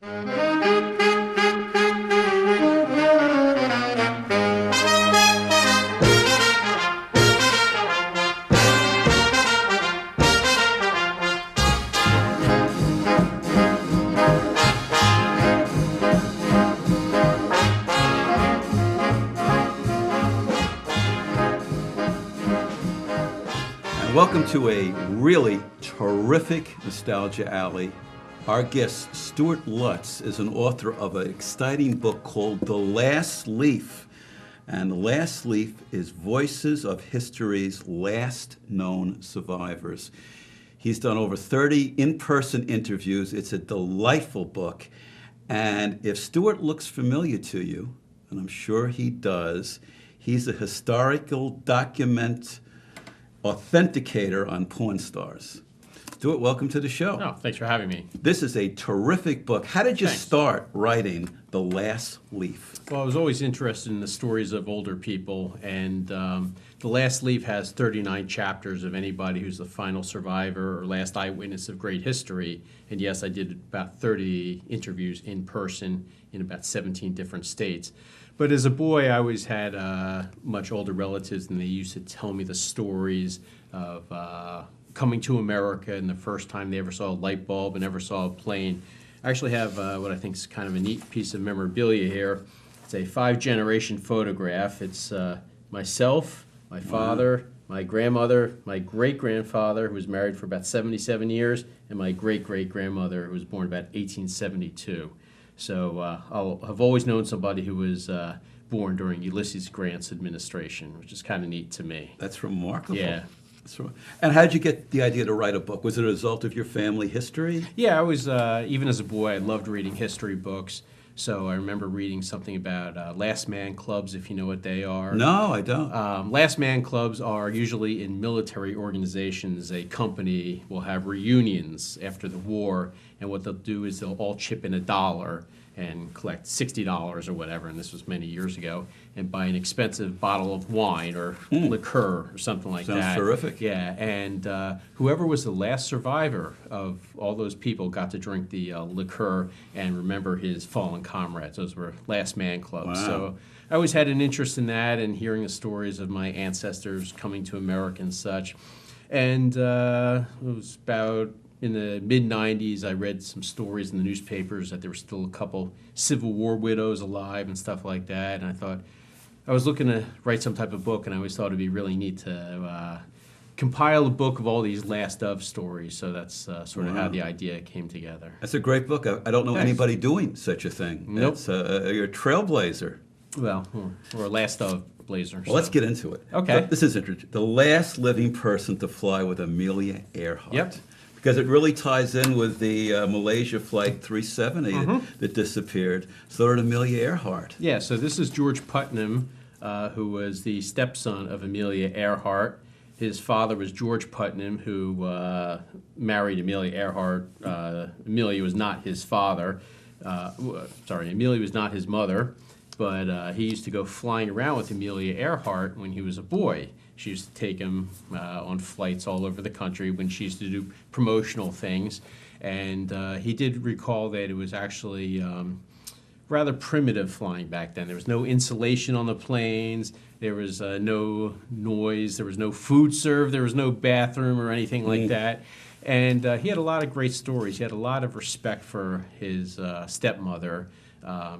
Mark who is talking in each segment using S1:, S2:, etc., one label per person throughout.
S1: Welcome to a really terrific Nostalgia Alley. Our guest, Stuart Lutz, is an author of an exciting book called The Last Leaf. And The Last Leaf is Voices of History's Last Known Survivors. He's done over 30 in-person interviews. It's a delightful book. And if Stuart looks familiar to you, and I'm sure he does, he's a historical authenticator on porn stars. Stuart, welcome to the show.
S2: Oh, thanks for having me.
S1: This is a terrific book. How did you start writing The Last Leaf?
S2: Well, I was always interested in the stories of older people, and The Last Leaf has 39 chapters of anybody who's the final survivor or last eyewitness of great history. And yes, I did about 30 interviews in person in about 17 different states. But as a boy, I always had much older relatives, and they used to tell me the stories of coming to America and the first time they ever saw a light bulb and ever saw a plane. I actually have what I think is kind of a neat piece of memorabilia here. It's a 5-generation photograph. It's myself, my father, my grandmother, my great-grandfather, who was married for about 77 years, and my great-great-grandmother, who was born about 1872. So I've always known somebody who was born during Ulysses Grant's administration, which is kind of neat to me.
S1: That's remarkable.
S2: Yeah.
S1: And how did you get the idea to write a book? Was it a result of your family history?
S2: Yeah, I was, even as a boy, I loved reading history books. So I remember reading something about last man clubs, if you know what they are.
S1: No, I don't.
S2: Last man clubs are usually in military organizations. A company will have reunions after the war, and what they'll do is they'll all chip in $1 and collect $60 or whatever, and this was many years ago, and buy an expensive bottle of wine or liqueur or something like that.
S1: Sounds terrific.
S2: Yeah, and whoever was the last survivor of all those people got to drink the liqueur and remember his fallen comrades. Those were last man clubs.
S1: Wow.
S2: So I always had an interest in that and hearing the stories of my ancestors coming to America and such. And it was about in the mid-'90s, I read some stories in the newspapers that there were still a couple Civil War widows alive and stuff like that. And I thought, I was looking to write some type of book, and I always thought it'd be really neat to compile a book of all these last of stories. So that's sort of how the idea came together.
S1: That's a great book. I don't know anybody doing such a thing.
S2: Nope.
S1: You're a trailblazer.
S2: Well, we're a last of blazer.
S1: Well, let's get into it.
S2: Okay.
S1: So this is interesting. The last living person to fly with Amelia Earhart.
S2: Yep.
S1: Because it really ties in with the Malaysia Flight 370 that disappeared. So did Amelia Earhart.
S2: Yeah, so this is George Putnam, who was the stepson of Amelia Earhart. His father was George Putnam, who married Amelia Earhart. Amelia was not his father. Amelia was not his mother, but he used to go flying around with Amelia Earhart when he was a boy. She used to take him on flights all over the country when she used to do promotional things. And he did recall that it was actually rather primitive flying back then. There was no insulation on the planes. There was no noise. There was no food served. There was no bathroom or anything like that. And he had a lot of great stories. He had a lot of respect for his stepmother.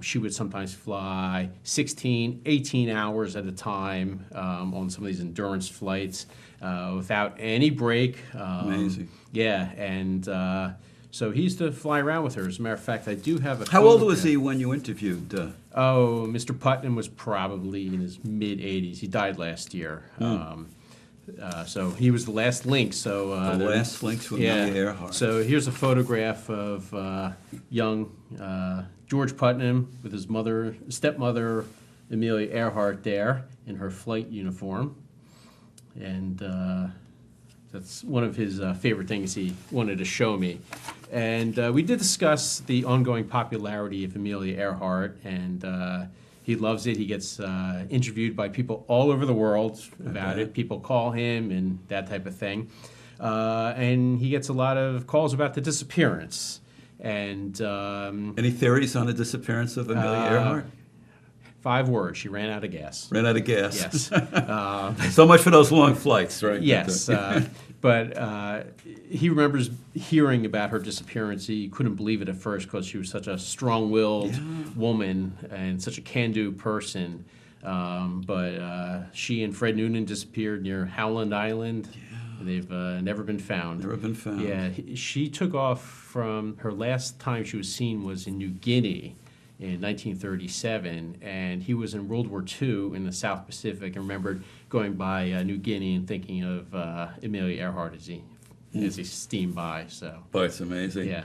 S2: She would sometimes fly 16, 18 hours at a time on some of these endurance flights without any break.
S1: Amazing.
S2: Yeah, and so he used to fly around with her. As a matter of fact, I do have a
S1: How old
S2: photograph.
S1: was he when you interviewed?
S2: Mr. Putnam was probably in his mid-80s. He died last year. So he was the last link. So
S1: The last link to Amelia Earhart.
S2: So here's a photograph of young George Putnam with his stepmother Amelia Earhart there in her flight uniform, and that's one of his favorite things he wanted to show me. And we did discuss the ongoing popularity of Amelia Earhart, and he loves it. He gets interviewed by people all over the world about it. People call him and that type of thing. And he gets a lot of calls about the disappearance. And
S1: Any theories on the disappearance of Amelia Earhart?
S2: 5 words. She ran out of gas.
S1: Ran out of gas.
S2: Yes.
S1: So much for those long flights, right?
S2: Yes. But he remembers hearing about her disappearance. He couldn't believe it at first because she was such a strong-willed woman and such a can-do person. But she and Fred Noonan disappeared near Howland Island. Yeah. They've never been found.
S1: Never been found.
S2: Yeah. She took off from her last time she was seen was in New Guinea in 1937, and he was in World War II in the South Pacific and remembered going by New Guinea and thinking of Amelia Earhart as he steamed by. So.
S1: Boy, it's amazing.
S2: Yeah.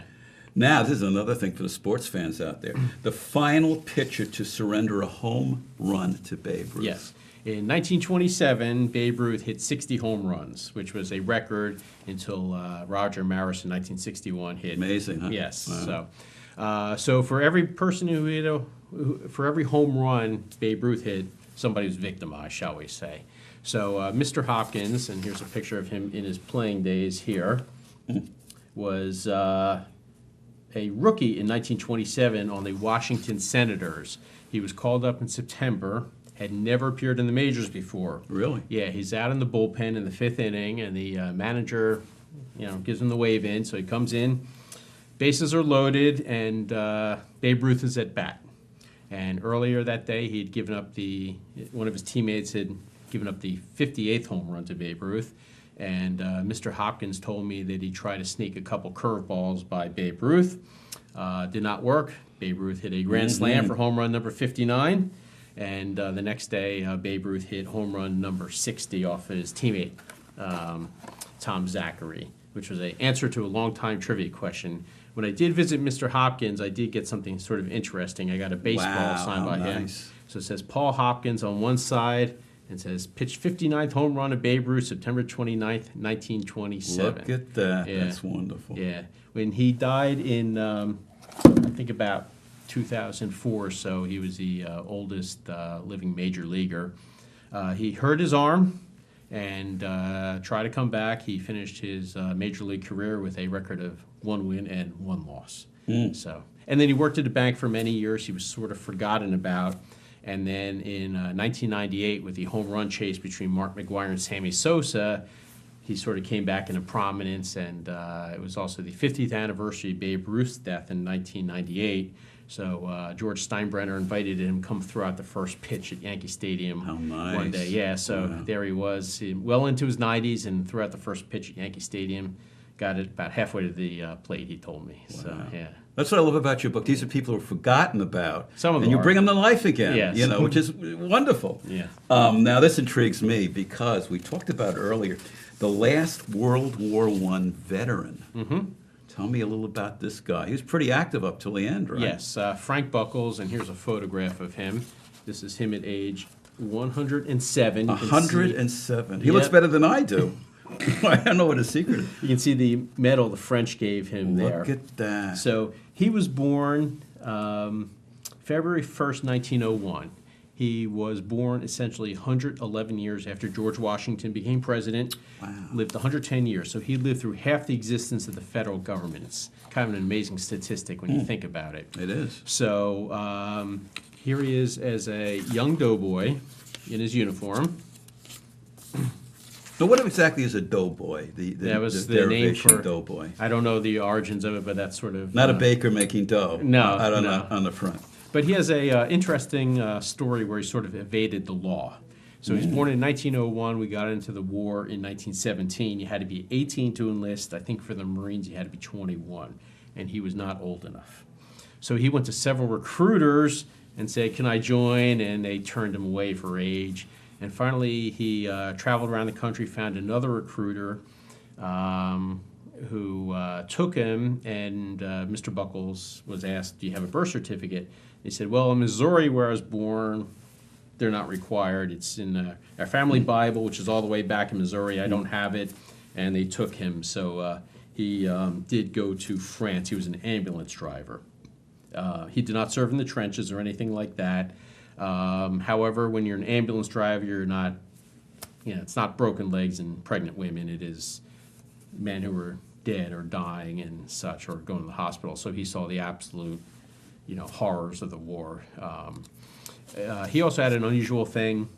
S1: Now, this is another thing for the sports fans out there. The final pitcher to surrender a home run to Babe Ruth.
S2: Yes. In 1927, Babe Ruth hit 60 home runs, which was a record until Roger Maris in 1961 hit.
S1: Amazing, huh?
S2: Yes.
S1: Wow.
S2: So for every person for every home run Babe Ruth hit, somebody was victimized, shall we say. So Mr. Hopkins, and here's a picture of him in his playing days here, was a rookie in 1927 on the Washington Senators. He was called up in September, had never appeared in the majors before.
S1: Really?
S2: Yeah, he's out in the bullpen in the 5th inning, and the manager, gives him the wave in. So he comes in, bases are loaded, and Babe Ruth is at bat. And earlier that day, he'd given up one of his teammates had given up the 58th home run to Babe Ruth. And Mr. Hopkins told me that he tried to sneak a couple curveballs by Babe Ruth. Did not work. Babe Ruth hit a grand slam for home run number 59. And the next day, Babe Ruth hit home run number 60 off his teammate, Tom Zachary, which was an answer to a long-time trivia question. When I did visit Mr. Hopkins, I did get something sort of interesting. I got a baseball signed by him. So it says Paul Hopkins on one side, and says pitched 59th home run of Babe Ruth, September 29th, 1927.
S1: Look at that.
S2: Yeah.
S1: That's wonderful.
S2: Yeah. When he died in, I think about 2004, so he was the oldest living major leaguer. He hurt his arm and tried to come back. He finished his major league career with a record of 1 win and 1 loss. So, and then he worked at a bank for many years. He was sort of forgotten about. And then in 1998, with the home run chase between Mark McGwire and Sammy Sosa, he sort of came back into prominence. And it was also the 50th anniversary of Babe Ruth's death in 1998. So George Steinbrenner invited him to come throw out the first pitch at Yankee Stadium one day. Yeah, so there he was, well into his 90s, and threw out the first pitch at Yankee Stadium. Got it about halfway to the plate, he told me. Wow. So, yeah.
S1: That's what I love about your book. These are people who are forgotten about.
S2: Some of them
S1: and you
S2: are.
S1: bring them to life again,
S2: Yes.
S1: which is wonderful.
S2: Yeah.
S1: Now, this intrigues me because we talked about earlier the last World War I veteran. Mm-hmm. Tell me a little about this guy. He was pretty active up till the end, right?
S2: Yes, Frank Buckles, and here's a photograph of him. This is him at age 107.
S1: 107. He looks better than I do. I don't know what his secret is.
S2: You can see the medal the French gave him there.
S1: Look at that.
S2: So he was born February 1st, 1901. He was born essentially 111 years after George Washington became president.
S1: Wow.
S2: Lived 110 years. So he lived through half the existence of the federal government. It's kind of an amazing statistic when you think about it.
S1: It is.
S2: So here he is as a young doughboy in his uniform.
S1: Now, what exactly is a doughboy?
S2: That was the name for
S1: doughboy.
S2: I don't know the origins of it, but that's sort of
S1: Not a baker making dough.
S2: No,
S1: out
S2: no.
S1: on the front.
S2: But he has a interesting story where he sort of evaded the law. So he was born in 1901. We got into the war in 1917. You had to be 18 to enlist. I think for the Marines you had to be 21, and he was not old enough. So he went to several recruiters and said, "Can I join?" And they turned him away for age. And finally, he traveled around the country, found another recruiter who took him, and Mr. Buckles was asked, "Do you have a birth certificate?" He said, "Well, in Missouri, where I was born, they're not required. It's in our family Bible, which is all the way back in Missouri. I don't have it." And they took him. So he did go to France. He was an ambulance driver. He did not serve in the trenches or anything like that. However, when you're an ambulance driver, you're not, it's not broken legs and pregnant women. It is men who were dead or dying and such, or going to the hospital. So he saw the absolute, horrors of the war. He also had an unusual thing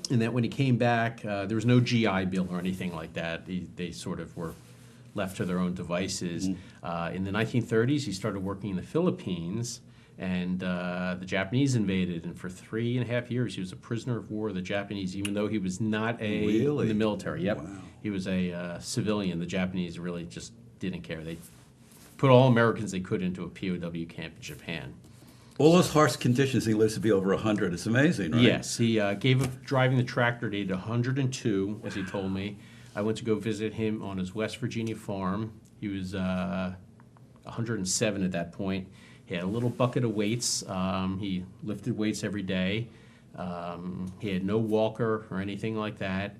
S2: in that when he came back, there was no GI Bill or anything like that. They sort of were left to their own devices. In the 1930s, he started working in the Philippines, and the Japanese invaded. And for 3.5 years, he was a prisoner of war of the Japanese, even though he was not in the military. Yep, wow. He was a civilian. The Japanese really just didn't care. They put all Americans they could into a POW camp in Japan.
S1: All those harsh conditions, he lives to be over 100. It's amazing, right?
S2: Yes, he gave up driving the tractor at age 102, as he told me. I went to go visit him on his West Virginia farm. He was 107 at that point. He had a little bucket of weights. He lifted weights every day. He had no walker or anything like that.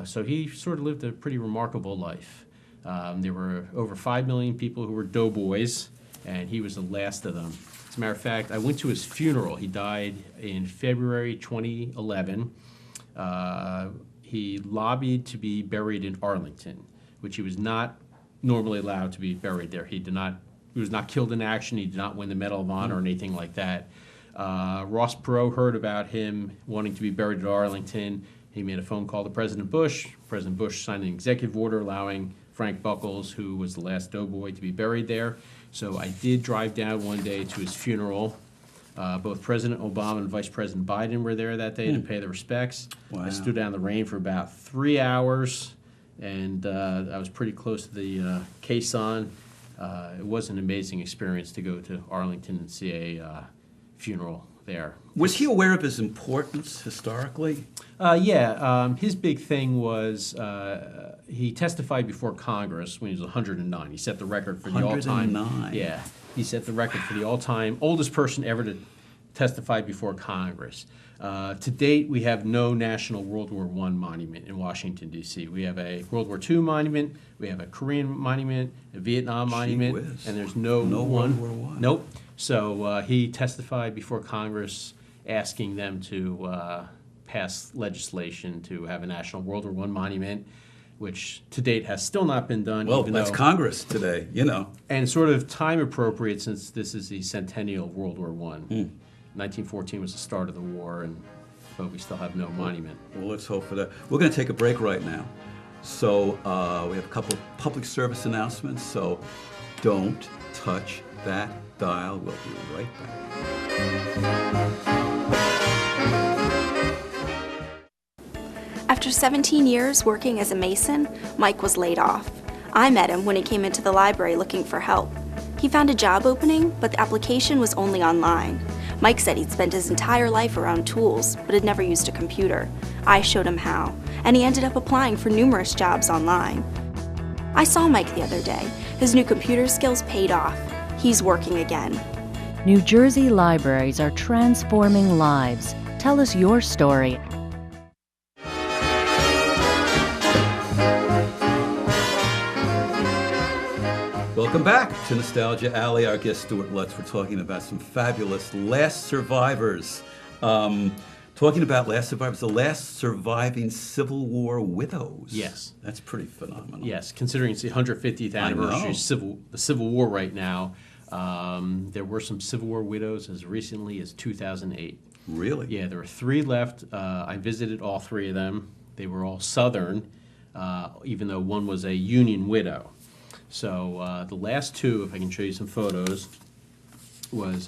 S2: So he sort of lived a pretty remarkable life. There were over 5 million people who were doughboys, and he was the last of them. As a matter of fact, I went to his funeral. He died in February 2011. He lobbied to be buried in Arlington, which he was not normally allowed to be buried there. He was not killed in action. He did not win the Medal of Honor or anything like that. Ross Perot heard about him wanting to be buried at Arlington. He made a phone call to President Bush. President Bush signed an executive order allowing Frank Buckles, who was the last doughboy, to be buried there. So I did drive down one day to his funeral. Both President Obama and Vice President Biden were there that day to pay their respects. Wow. I stood out in the rain for about 3 hours, and I was pretty close to the caisson. It was an amazing experience to go to Arlington and see a funeral there.
S1: Was he aware of his importance historically?
S2: Yeah. His big thing was he testified before Congress when he was 109. He set the record for the all-time.
S1: 109.
S2: Yeah. He set the record for the all-time oldest person ever to testify before Congress. To date, we have no national World War I monument in Washington, D.C. We have a World War II monument, we have a Korean monument, a Vietnam monument, and there's no one.
S1: World War I.
S2: Nope. So he testified before Congress asking them to pass legislation to have a national World War I monument, which to date has still not been done.
S1: Well, that's Congress today,
S2: And sort of time appropriate since this is the centennial of World War I. 1914 was the start of the war, but we still have no monument.
S1: Well, let's hope for that. We're going to take a break right now. So we have a couple of public service announcements, so don't touch that dial. We'll be right back.
S3: After 17 years working as a mason, Mike was laid off. I met him when he came into the library looking for help. He found a job opening, but the application was only online. Mike said he'd spent his entire life around tools, but had never used a computer. I showed him how, and he ended up applying for numerous jobs online. I saw Mike the other day. His new computer skills paid off. He's working again.
S4: New Jersey libraries are transforming lives. Tell us your story.
S1: Welcome back to Nostalgia Alley. Our guest, Stuart Lutz. We're talking about some fabulous last survivors. Talking about last survivors, the last surviving Civil War widows.
S2: Yes.
S1: That's pretty phenomenal.
S2: Yes, considering it's the 150th anniversary of the Civil War right now. There were some Civil War widows as recently as 2008.
S1: Really?
S2: Yeah, there were 3 left. I visited all 3 of them. They were all Southern, even though one was a Union widow. So the last 2, if I can show you some photos, was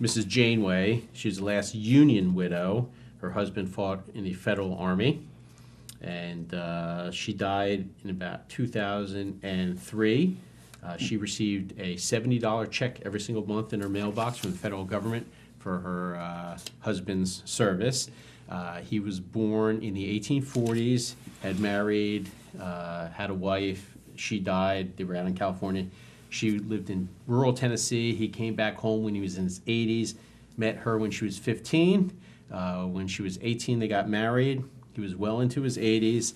S2: Mrs. Janeway. She was the last Union widow. Her husband fought in the Federal Army, and she died in about 2003. She received a $70 check every single month in her mailbox from the federal government for her husband's service. He was born in the 1840s, had married, had a wife. She died. They were out in California. She lived in rural Tennessee. He came back home when he was in his 80s, met her when she was 15. When she was 18, they got married. He was well into his 80s.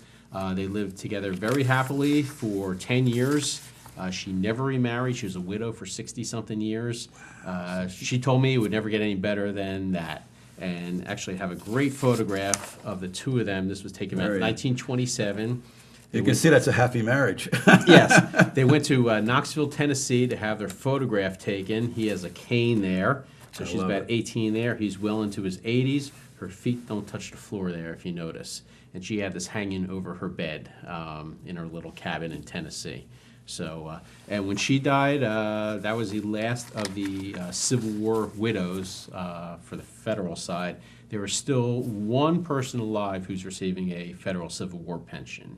S2: They lived together very happily for 10 years. She never remarried. She was a widow for 60-something years. She told me it would never get any better than that. And actually have a great photograph of the 2 of them. This was taken in 1927.
S1: You can see that's a happy marriage.
S2: Yes, they went to Knoxville, Tennessee to have their photograph taken. He has a cane there, so she's about 18 there. He's well into his 80s. Her feet don't touch the floor there, if you notice. And she had this hanging over her bed in her little cabin in Tennessee. So, and when she died, that was the last of the Civil War widows for the federal side. There was still one person alive who's receiving a federal Civil War pension.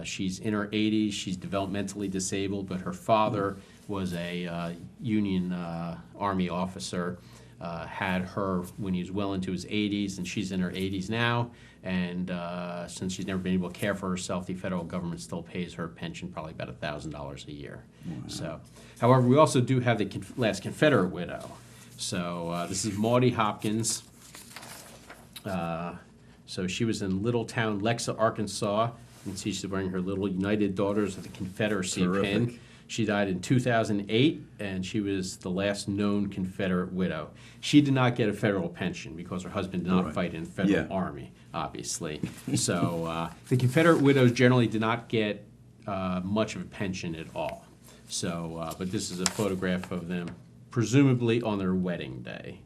S2: She's in her 80s. She's developmentally disabled, but her father was a Union Army officer. Had her when he was well into his 80s, and she's in her 80s now. And since she's never been able to care for herself, the federal government still pays her pension, probably about $1,000 a year. Wow. So, however, we also do have the last Confederate widow. So this is Maudie Hopkins. So she was in little town Lexa, Arkansas. You can see she's wearing her little United Daughters of the Confederacy pin. She died in 2008, and she was the last known Confederate widow. She did not get a federal pension because her husband did not fight in the federal army, obviously. So the Confederate widows generally did not get much of a pension at all. So, but this is a photograph of them, presumably on their wedding day.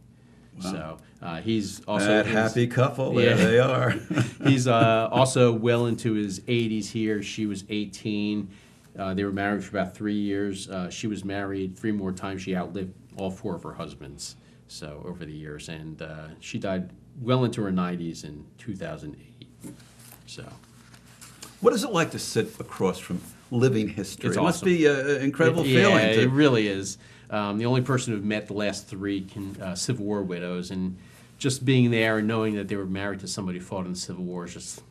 S2: Wow. So he's also
S1: that happy couple. There they are.
S2: He's also well into his 80s here. She was 18. They were married for about 3 years. She was married 3 more times. She outlived all 4 of her husbands. So over the years, and she died well into her 90s in 2008. So,
S1: what is it like to sit across from living history?
S2: It's
S1: it must
S2: awesome.
S1: be an incredible feeling.
S2: Yeah, it really is. The only person who've met the last 3 Civil War widows, and just being there and knowing that they were married to somebody who fought in the Civil War is just,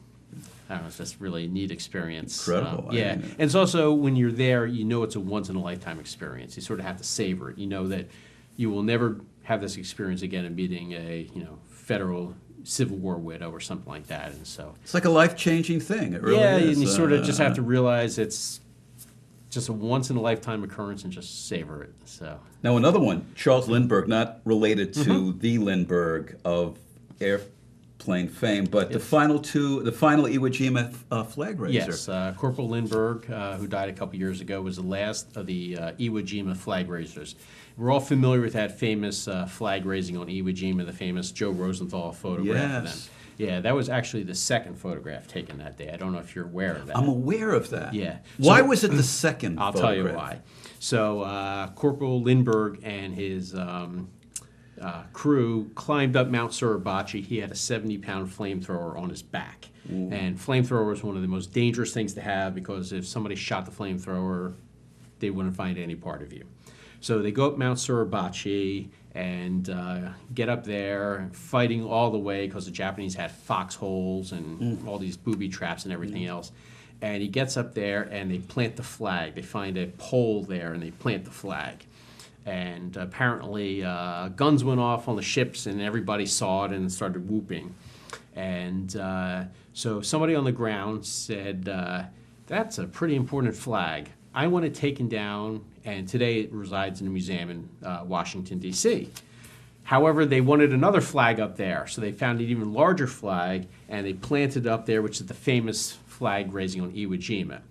S2: I don't know, it's just really a neat experience.
S1: Incredible.
S2: Yeah, and it's also, when you're there, you know it's a once-in-a-lifetime experience. You sort of have to savor it. You know that you will never have this experience again of meeting a federal Civil War widow or something like that. And so
S1: it's like a life-changing thing. It really is.
S2: And you sort of just have to realize it's just a once-in-a-lifetime occurrence and just savor it. So
S1: now another one, Charles Lindbergh, not related to the Lindbergh of airplane fame, but the final Iwo Jima flag raiser.
S2: Yes, Corporal Lindbergh, who died a couple years ago, was the last of the Iwo Jima flag raisers. We're all familiar with that famous flag raising on Iwo Jima, the famous Joe Rosenthal photograph of them. Yeah, that was actually the second photograph taken that day. I don't know if you're aware of that.
S1: I'm aware of that.
S2: Yeah.
S1: Why was it the second
S2: I'll
S1: photograph?
S2: tell you why. So Corporal Lindbergh and his crew climbed up Mount Suribachi. He had a 70-pound flamethrower on his back. Ooh. And flamethrower is one of the most dangerous things to have, because if somebody shot the flamethrower, they wouldn't find any part of you. So they go up Mount Suribachi and get up there, fighting all the way, because the Japanese had foxholes and all these booby traps and everything else. And he gets up there and they plant the flag. They find a pole there and they plant the flag. And apparently guns went off on the ships and everybody saw it and started whooping. And so somebody on the ground said, that's a pretty important flag. I want it taken down, and today it resides in a museum in Washington, D.C. However, they wanted another flag up there, so they found an even larger flag, and they planted it up there, which is the famous flag raising on Iwo Jima.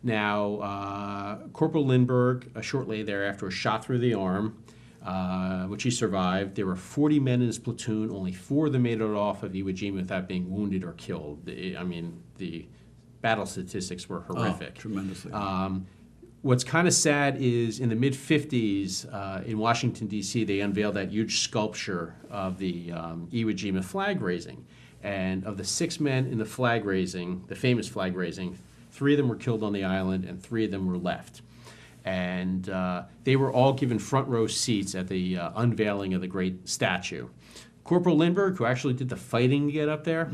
S2: Now, Corporal Lindbergh, shortly thereafter, was shot through the arm, which he survived. There were 40 men in his platoon. Only 4 of them made it off of Iwo Jima without being wounded or killed. The battle statistics were horrific.
S1: Oh, tremendously.
S2: What's kind of sad is in the mid-50s in Washington, D.C., they unveiled that huge sculpture of the Iwo Jima flag raising. And of the 6 men in the flag raising, the famous flag raising, 3 of them were killed on the island and 3 of them were left. And they were all given front row seats at the unveiling of the great statue. Corporal Lindbergh, who actually did the fighting to get up there,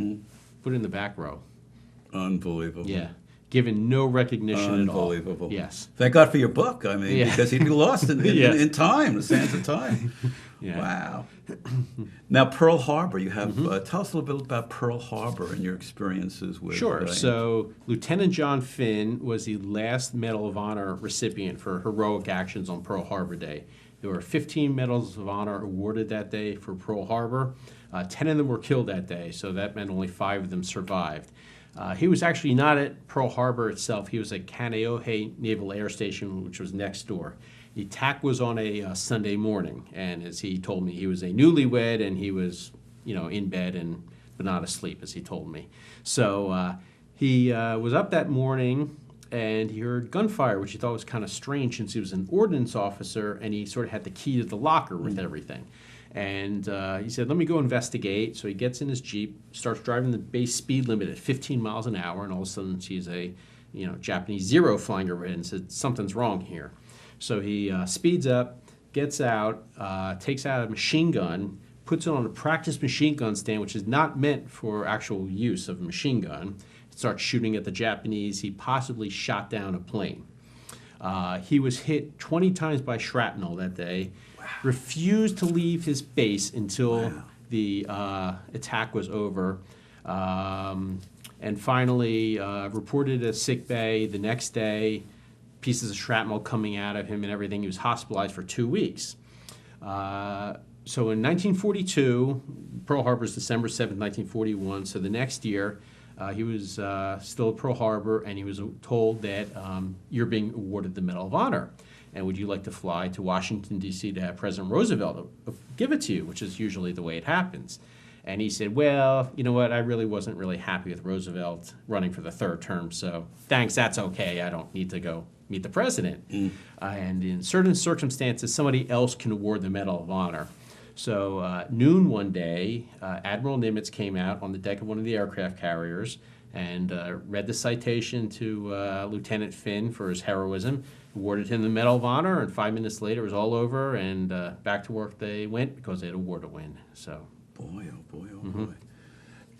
S2: put in the back row.
S1: Unbelievable.
S2: Yeah. Given no recognition at all.
S1: Unbelievable.
S2: Yes.
S1: Thank God for your book. I mean, because he'd be lost in time, the sands of time.
S2: Yeah.
S1: Wow. Now, Pearl Harbor, you have, tell us a little bit about Pearl Harbor and your experiences with
S2: Sure. So Lieutenant John Finn was the last Medal of Honor recipient for heroic actions on Pearl Harbor Day. There were 15 Medals of Honor awarded that day for Pearl Harbor. 10 of them were killed that day, so that meant only 5 of them survived. He was actually not at Pearl Harbor itself. He was at Kaneohe Naval Air Station, which was next door. The attack was on a Sunday morning, and as he told me, he was a newlywed, and he was, in bed but not asleep, as he told me. So he was up that morning, and he heard gunfire, which he thought was kind of strange since he was an ordnance officer, and he sort of had the key to the locker with everything. And he said, let me go investigate. So he gets in his Jeep, starts driving the base speed limit at 15 miles an hour, and all of a sudden sees a Japanese Zero flying overhead and said, something's wrong here. So he speeds up, gets out, takes out a machine gun, puts it on a practice machine gun stand, which is not meant for actual use of a machine gun, starts shooting at the Japanese. He possibly shot down a plane. He was hit 20 times by shrapnel that day, refused to leave his base until the attack was over, and finally reported at sick bay the next day, pieces of shrapnel coming out of him and everything. He was hospitalized for 2 weeks. So in 1942, Pearl Harbor is December 7th, 1941, so the next year, he was still at Pearl Harbor, and he was told that you're being awarded the Medal of Honor. And would you like to fly to Washington, D.C. to have President Roosevelt give it to you, which is usually the way it happens. And he said, well, you know what, I really wasn't really happy with Roosevelt running for the third term, so thanks, that's okay. I don't need to go meet the president. And in certain circumstances, somebody else can award the Medal of Honor. So noon one day, Admiral Nimitz came out on the deck of one of the aircraft carriers and read the citation to Lieutenant Finn for his heroism, awarded him the Medal of Honor, and 5 minutes later it was all over, and back to work they went because they had a war to win. So,
S1: boy, oh boy, oh boy.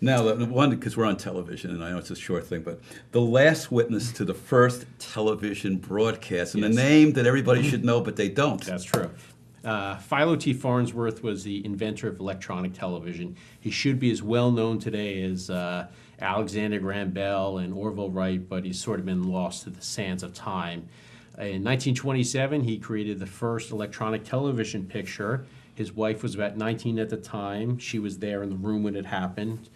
S1: Now, the one, because we're on television, and I know it's a short thing, but the last witness to the first television broadcast, and the name that everybody should know, but they don't.
S2: That's true. Philo T. Farnsworth was the inventor of electronic television. He should be as well known today as Alexander Graham Bell and Orville Wright, but he's sort of been lost to the sands of time. In 1927, he created the first electronic television picture. His wife was about 19 at the time. She was there in the room when it happened.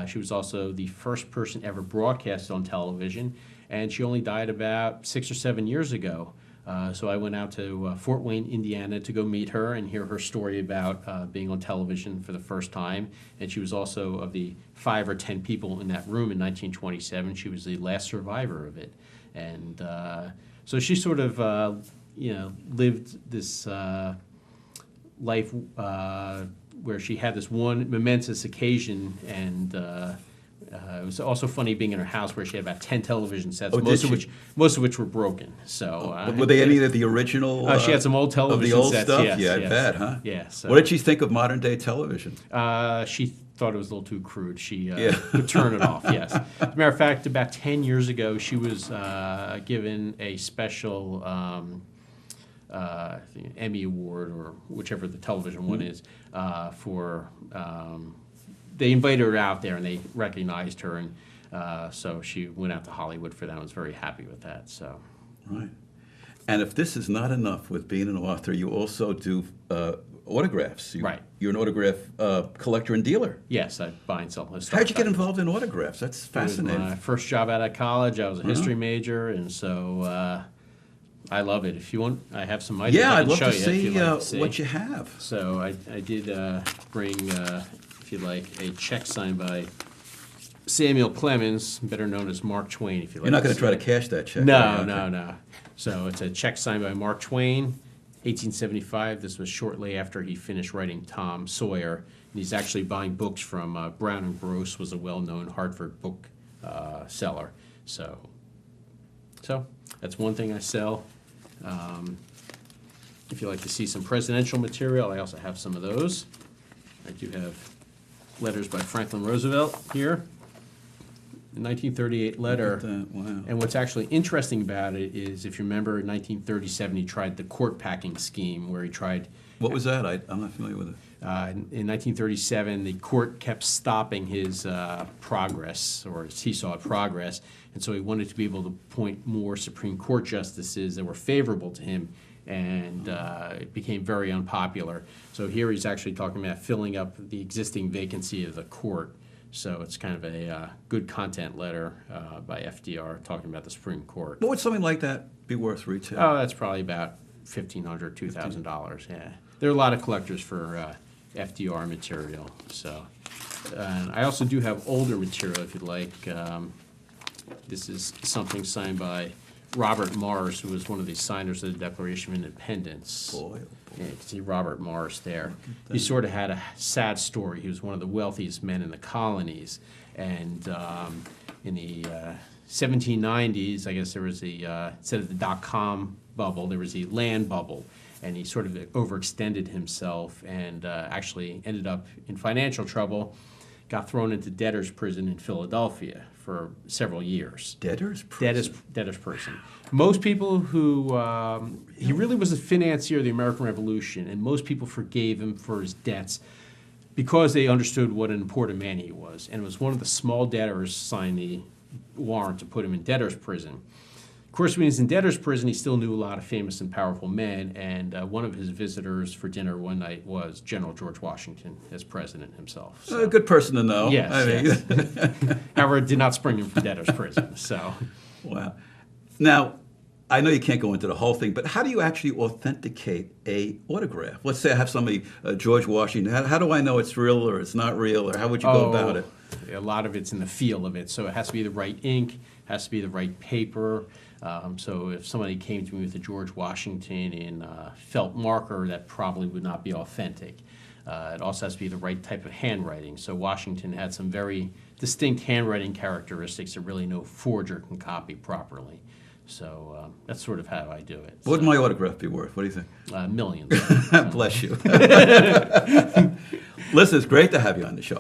S2: She was also the first person ever broadcast on television, and she only died about 6 or 7 years ago. So I went out to Fort Wayne, Indiana to go meet her and hear her story about being on television for the first time. And she was also, of the 5 or 10 people in that room in 1927, she was the last survivor of it. And so she sort of, lived this life where she had this one momentous occasion, and it was also funny being in her house where she had about 10 television sets, most of which were broken. So
S1: were they any of the original?
S2: She had some old television
S1: of the old
S2: sets.
S1: stuff.
S2: Yes,
S1: yeah, I
S2: yes.
S1: bet, huh?
S2: Yeah. So,
S1: what did she think of modern day television?
S2: She thought it was a little too crude. She would turn it off. Yes. As a matter of fact, about 10 years ago, she was given a special Emmy Award, or whichever the television one is, for. They invited her out there, and they recognized her, and so she went out to Hollywood for that. I was very happy with that. So,
S1: right. And if this is not enough with being an author, you also do autographs.
S2: Right.
S1: You're an autograph collector and dealer.
S2: Yes, I buy and sell historic.
S1: How'd you get involved in autographs? That's fascinating.
S2: It was my first job out of college. I was a history major, and so I love it. If you want, I have some items I
S1: I'd
S2: can
S1: love
S2: show
S1: to
S2: you
S1: see,
S2: if you'd like to see
S1: what you have.
S2: So I did bring, if you like, a check signed by Samuel Clemens, better known as Mark Twain. If you like,
S1: you're not going to try to cash that check.
S2: No. So it's a check signed by Mark Twain, 1875. This was shortly after he finished writing Tom Sawyer. And he's actually buying books from Brown and Gross, was a well-known Hartford book seller. So that's one thing I sell. If you like to see some presidential material, I also have some of those. I do have letters by Franklin Roosevelt here. The 1938 letter.
S1: Look at that. Wow.
S2: And what's actually interesting about it is, if you remember, in 1937, he tried the court packing scheme, where he tried.
S1: What was that? I'm not familiar with it.
S2: In 1937, the court kept stopping his progress, or as he saw it, progress, and so he wanted to be able to appoint more Supreme Court justices that were favorable to him, and it became very unpopular. So here he's actually talking about filling up the existing vacancy of the court. So it's kind of a good content letter by FDR talking about the Supreme Court.
S1: What would something like that be worth retail?
S2: Oh, that's probably about $1,500, $2,000. Yeah, there are a lot of collectors for FDR material. So, and I also do have older material if you'd like. This is something signed by Robert Morris, who was one of the signers of the Declaration of Independence.
S1: Boy, oh boy.
S2: Yeah, you can see Robert Morris there. He sort of had a sad story. He was one of the wealthiest men in the colonies, and in the 1790s, I guess there was instead of the dot-com bubble, there was the land bubble, and he sort of overextended himself and actually ended up in financial trouble, got thrown into debtor's prison in Philadelphia for several years.
S1: Debtor's prison?
S2: Debtor's prison. Most people who, he really was a financier of the American Revolution, and most people forgave him for his debts because they understood what an important man he was. And it was one of the small debtors signed the warrant to put him in debtor's prison. Of course, when he was in debtor's prison, he still knew a lot of famous and powerful men, and one of his visitors for dinner one night was General George Washington as president himself. So.
S1: A good person to know.
S2: Yes,
S1: I mean.
S2: yes. However, it did not spring him from debtor's prison, so.
S1: Wow. Now, I know you can't go into the whole thing, but how do you actually authenticate a autograph? Let's say I have somebody, George Washington. How do I know it's real or it's not real, or how would you go about it?
S2: A lot of it's in the feel of it. So it has to be the right ink, has to be the right paper. So if somebody came to me with a George Washington in felt marker, that probably would not be authentic. It also has to be the right type of handwriting. So Washington had some very distinct handwriting characteristics that really no forger can copy properly. So that's sort of how I do it.
S1: What would my autograph be worth? What do you think?
S2: Millions.
S1: Bless you. Listen, it's great to have you on the show.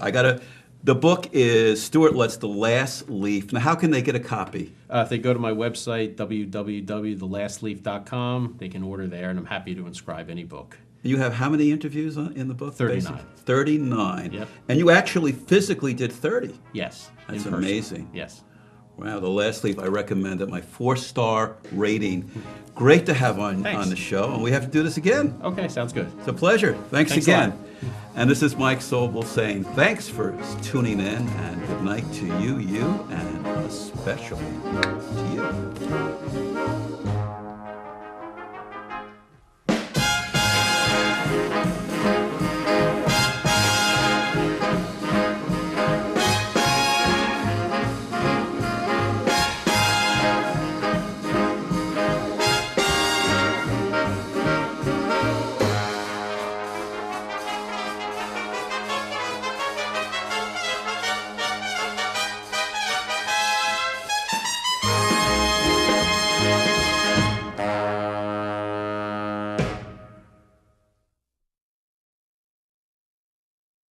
S1: The book is Stuart Lutz, The Last Leaf. Now, how can they get a copy?
S2: If they go to my website, www.thelastleaf.com, they can order there, and I'm happy to inscribe any book.
S1: You have how many interviews in the book?
S2: 39.
S1: Basically? 39.
S2: Yep.
S1: And you actually physically did 30.
S2: Yes.
S1: That's
S2: in person.
S1: amazing.
S2: Yes.
S1: Wow, The Last Leaf, I recommend it. My 4-star rating. Great to have on the show, and we have to do this again.
S2: Okay, sounds good.
S1: It's a pleasure. Thanks
S2: a
S1: again.
S2: lot.
S1: And this is Mike Sobel saying thanks for tuning in, and good night to you, and especially to you.